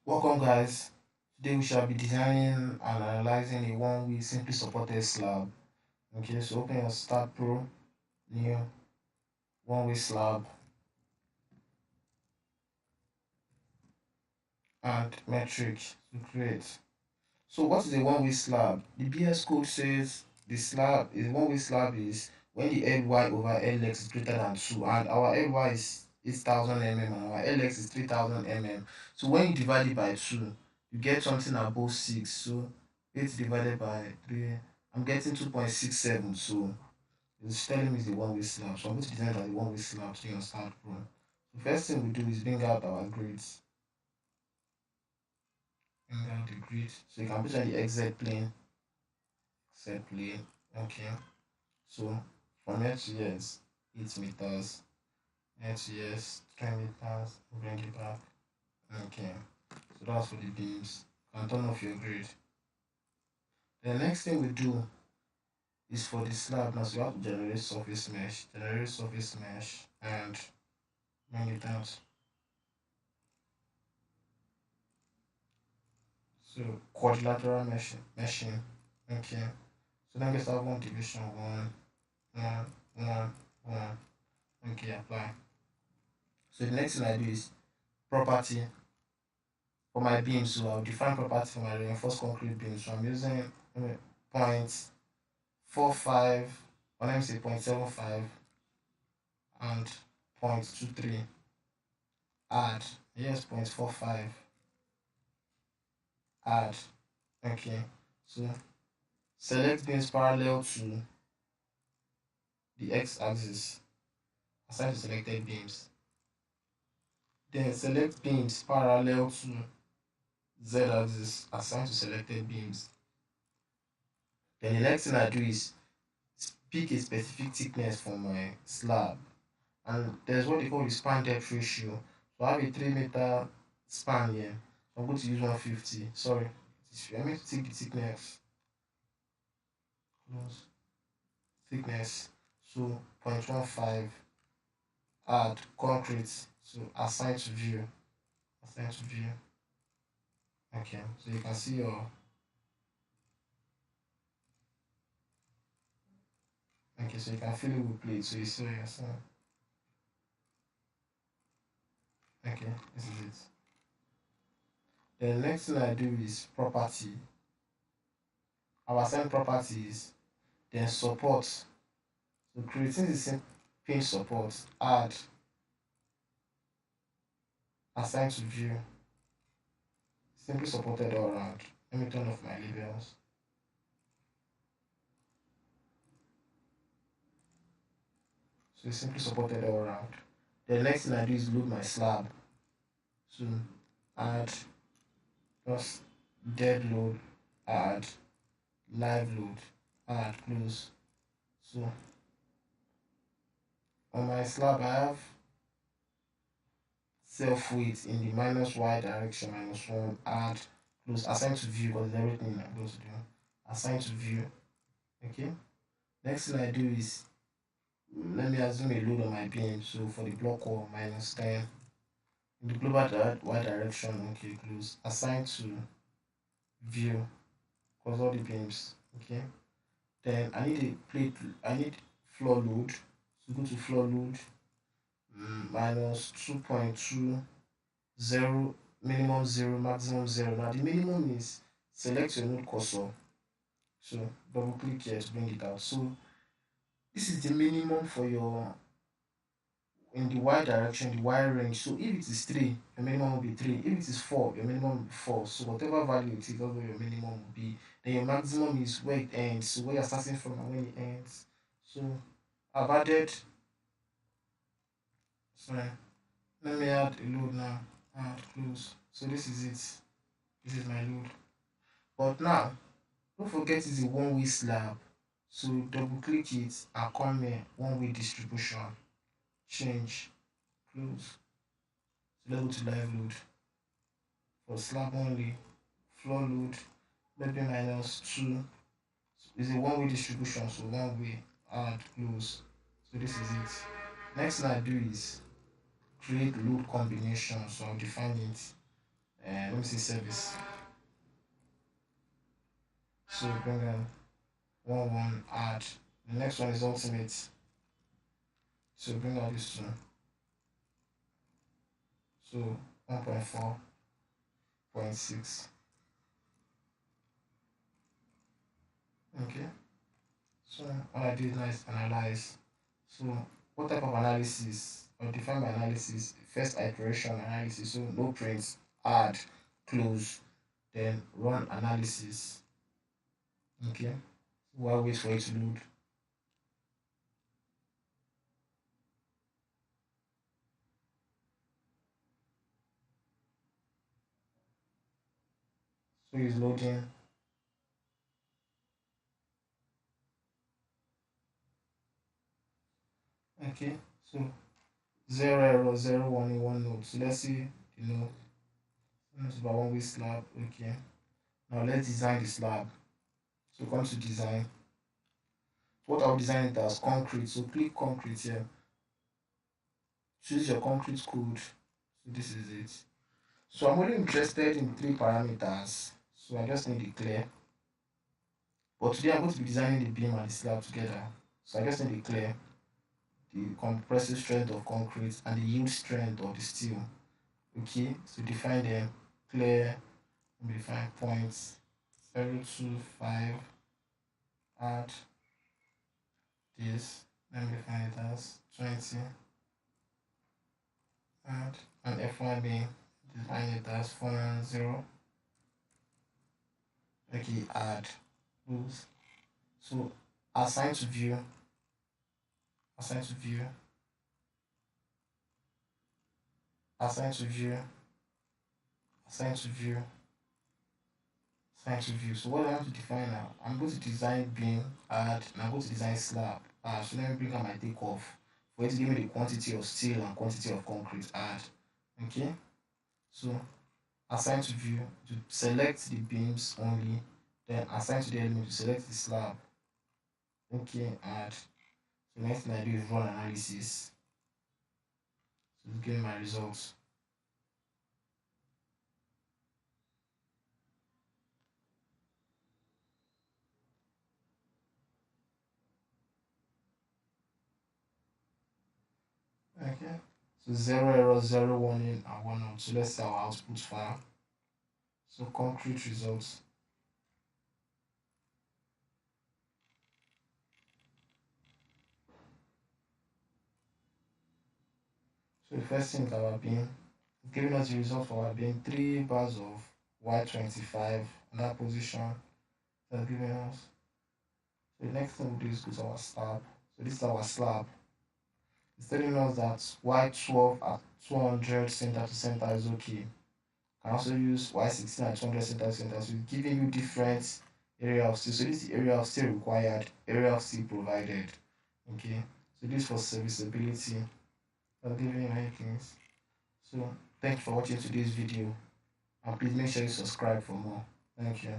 Welcome guys. Today we shall be designing and analyzing a one-way simply supported slab. Okay, so open your Start Pro, new one-way slab and metric to create. So what is a one-way slab? The BS code says the slab is one-way slab is when the Ly over Lx is greater than 2 and our Ly is 8000 mm and our Lx is 3000 mm. So when you divide it by 2, you get something above 6. So 8 divided by 3, I'm getting 2.67. So it's telling me it's a one-way slab. So I'm going to design it as a one-way slab so you can start from. The first thing we do is bring out our grids. Bring out the grid. So you can put on the XZ plane. Set plane. Okay. So from here to here is 8 meters. Here to here is 3 meters. Bring it back. Okay. So that's for the beams. You can turn off your grid. The next thing we do is for the slab. Now, so you have to generate surface mesh. Generate surface mesh and bring it out. So quadrilateral meshing. Okay. So then let's have one division, one, one, one. Okay, apply. So the next thing I do is property for my beam. So I'll define property for my reinforced concrete beam. So I'm using 0.45, or let me say 0.75 and 0.23. Add. Yes, 0.45. Add. Okay. So select beams parallel to the x-axis. Assign to selected beams. Then select beams parallel to z-axis. Assign to selected beams. Then the next thing I do is pick a specific thickness for my slab. And there's what they call the span depth ratio. So I have a 3 meter span here. So I'm going to use 150. Sorry. I meant to take the thickness. Close. Thickness. So 0.15. Add concrete. So assign to view. Assign to view. Okay. So you can see your. Okay, so you can fill it with plate. So you see your son. Okay, this is it. The next thing I do is property. Our assign properties, then support. So creating the same pin support, add, assign to view, simply supported all around. Let me turn off my labels. So it's simply supported all around. The next thing I do is load my slab. So add, just dead load, add, live load, add, close. So on my slab I have self weight in the minus y direction, -1, add, close, assign to view because everything I'm going to do. Assign to view. Okay. Next thing I do is let me assume a load on my beam. So for the block wall, -10 in the global y direction. Okay, close. Assign to view because all the beams. Okay. Then I need a plate. I need floor load. So go to floor load. -2.20, minimum 0, maximum 0. Now the minimum is select your node cursor. So double click here to bring it out. So this is the minimum for your in the y direction, the y range. So if it is 3, your minimum will be 3. If it is 4, your minimum will be 4. So whatever value it is, that's what your minimum will be. Then your maximum is where it ends. So where you're starting from and when it ends. So I've added, sorry, let me add a load now. Add, close. So this is it. This is my load. But now, don't forget it's a one-way slab. So double click it and come here, one-way distribution. Change, close. So let's go to live load. For slab only, floor load, maybe -2. It's a one-way distribution, so one way, add, close. So this is it. Next thing I do is create load combination. So I'll define it. let me see service. So bring in 1 add. The next one is ultimate. So bring out this two. So 1.4.6. Okay. So what I did now is analyze. So what type of analysis or define by analysis? First iteration analysis. So no print, add, close, then run analysis. Okay. While wait for it to load. So it's loading. Okay. So 0 error, 0 1 in one node. So let's see the node. It's about one way slab. Okay. Now let's design the slab. So come to design. What I'll design it as concrete. So click concrete here. Choose your concrete code. So this is it. So I'm only interested in 3 parameters. So I just need the clear. But today I'm going to be designing the beam and the slab together. So I just need the clear, the compressive strength of concrete, and the yield strength of the steel. Okay, so define them. Clear, define points 025, add this, let me define it as 20, add, and F1B, define it as 490. Okay, add those. So assign to view, assign to view, assign to view, assign to view, assign to view. So what I want to define now, I'm going to design beam, add, and I'm going to design slab. So let me bring out my takeoff for it to give me the quantity of steel and quantity of concrete, add. Okay, so assign to view to select the beams only, then assign to the element to select the slab. Okay, add. So next thing I do is run analysis. So it's giving my results. Okay, so 0 error, 0 1 in, and 1 out. So let's see our output file. So concrete results. So the first thing is our beam. It's giving us the result for our beam, 3 bars of Y25 in that position. That's giving us. So the next thing we'll do is go to our slab. So this is our slab. It's telling us that Y12 at 200 center to center is okay. Can also use Y16 at 200 center to center. So it's giving you different area of steel. So this is the area of steel required, area of steel provided. Okay. So this for serviceability. I'll give you many things. So thank you for watching today's video. And please make sure you subscribe for more. Thank you.